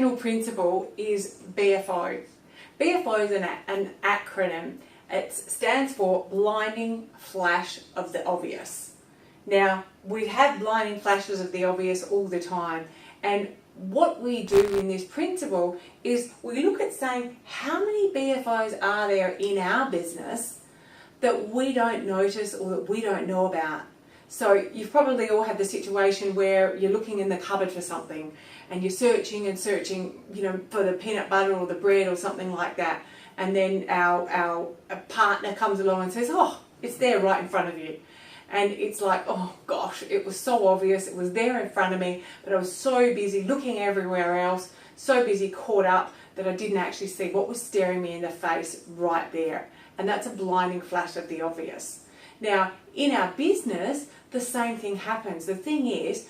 general principle is BFO. BFO is an acronym. It stands for Blinding Flash of the Obvious. Now, we have blinding flashes of the obvious all the time, and what we do in this principle is we look at saying how many BFOs are there in our business that we don't notice or that we don't know about. So you've probably all had the situation where you're looking in the cupboard for something and you're searching and searching, for the peanut butter or the bread or something like that, and then our partner comes along and says, oh, it's there right in front of you. And it's like, oh gosh, it was so obvious, it was there in front of me, but I was so busy looking everywhere else, so busy caught up that I didn't actually see what was staring me in the face right there. And that's a blinding flash of the obvious. Now, in our business, the same thing happens. The thing is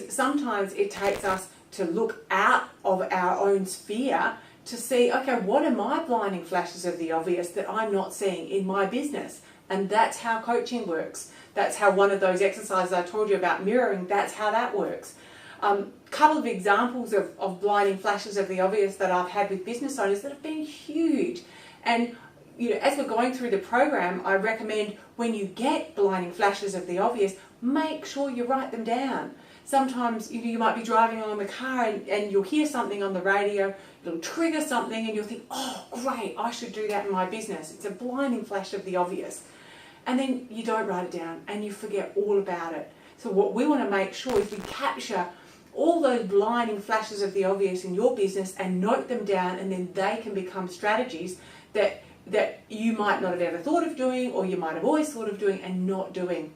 sometimes it takes us to look out of our own sphere to see, okay, what are my blinding flashes of the obvious that I'm not seeing in my business? And that's how coaching works. That's how one of those exercises I told you about mirroring, that's how that works. Couple of examples of blinding flashes of the obvious that I've had with business owners that have been huge. And as we're going through the program, I recommend when you get blinding flashes of the obvious, make sure you write them down. Sometimes you might be driving along the car and you'll hear something on the radio, it'll trigger something and you'll think, oh great, I should do that in my business. It's a blinding flash of the obvious. And then you don't write it down and you forget all about it. So what we want to make sure is we capture all those blinding flashes of the obvious in your business and note them down, and then they can become strategies that you might not have ever thought of doing, or you might have always thought of doing and not doing.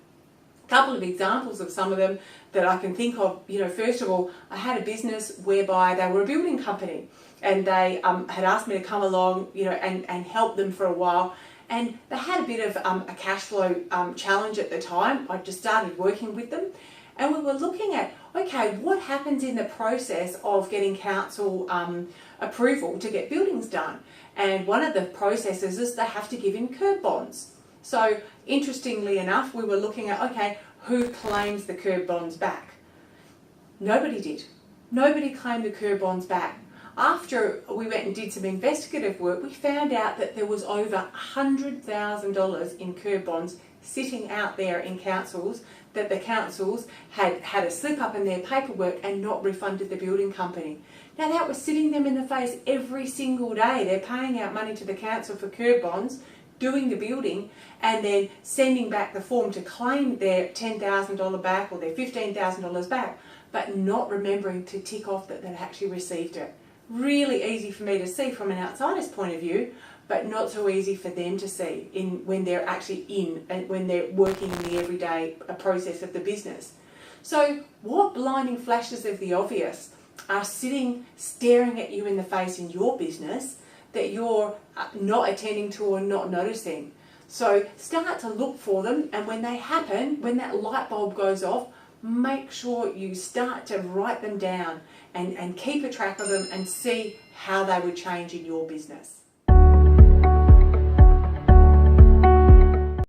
A couple of examples of some of them that I can think of, first of all, I had a business whereby they were a building company and they had asked me to come along, and help them for a while. And they had a bit of a cash flow challenge at the time. I just started working with them and we were looking at, okay, what happens in the process of getting council approval to get buildings done? And one of the processes is they have to give in curb bonds. So interestingly enough, we were looking at, okay, who claims the curb bonds back? Nobody did. Nobody claimed the curb bonds back. After we went and did some investigative work, we found out that there was over $100,000 in curb bonds sitting out there in councils, that the councils had a slip up in their paperwork and not refunded the building company. Now that was sitting them in the face every single day. They're paying out money to the council for curb bonds, doing the building, and then sending back the form to claim their $10,000 back or their $15,000 back, but not remembering to tick off that they'd actually received it. Really easy for me to see from an outsider's point of view, but not so easy for them to see when they're actually when they're working in the everyday process of the business. So what blinding flashes of the obvious are sitting staring at you in the face in your business that you're not attending to or not noticing? So start to look for them, and when they happen, when that light bulb goes off, make sure you start to write them down and keep a track of them and see how they would change in your business.